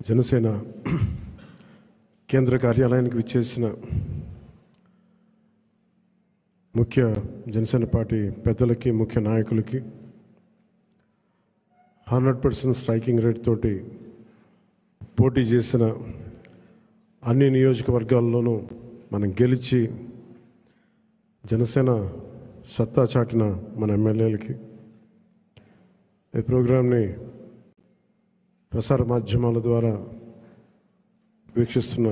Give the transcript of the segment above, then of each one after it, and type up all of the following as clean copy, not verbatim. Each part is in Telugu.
జనసేన కేంద్ర కార్యాలయానికి విచ్చేసిన ముఖ్య జనసేన పార్టీ పెద్దలకి, ముఖ్య నాయకులకి 100% స్ట్రైకింగ్ రేట్ తోటి పోటీ చేసిన అన్ని నియోజకవర్గాల్లోనూ మనం గెలిచి జనసేన సత్తా చాటిన మన ఎమ్మెల్యేలకి, ఈ ప్రోగ్రాంని ప్రసార మాధ్యమాల ద్వారా వీక్షిస్తున్న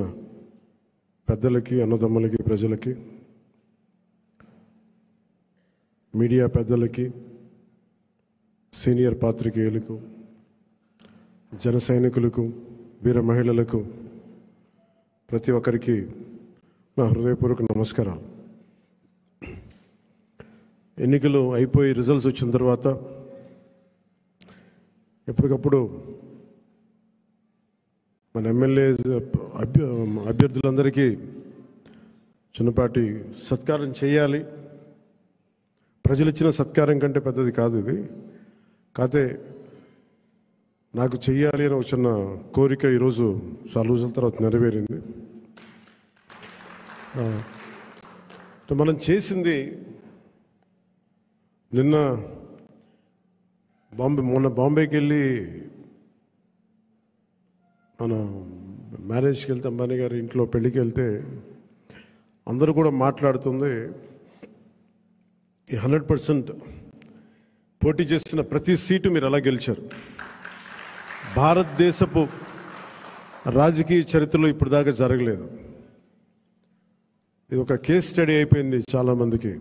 పెద్దలకి, అన్నదమ్ములకి, ప్రజలకి, మీడియా పెద్దలకి, సీనియర్ పాత్రికేయులకు, జన సైనికులకు, వీర మహిళలకు, ప్రతి ఒక్కరికి నా హృదయపూర్వక నమస్కారాలు. ఎన్నికలు అయిపోయి రిజల్ట్స్ వచ్చిన తర్వాత ఎప్పటికప్పుడు మన ఎమ్మెల్యే అభ్యర్థులందరికీ చిన్నపాటి సత్కారం చేయాలి. ప్రజలు ఇచ్చిన సత్కారం కంటే పెద్దది కాదు ఇది. కాకపోతే నాకు చెయ్యాలి అని ఒక చిన్న కోరిక ఈరోజు చాలా రోజుల తర్వాత నెరవేరింది. మనం చేసింది మొన్న బాంబేకి వెళ్ళి మన మ్యారేజ్కి వెళ్తే, అంబానీ గారి ఇంట్లో పెళ్ళికి వెళ్తే అందరూ కూడా మాట్లాడుతుంది, ఈ 100% పోటీ చేసిన ప్రతి సీటు మీరు ఎలా గెలిచారు. భారతదేశపు రాజకీయ చరిత్రలో ఇప్పుడు దాకా జరగలేదు. ఇది ఒక కేస్ స్టడీ అయిపోయింది చాలామందికి.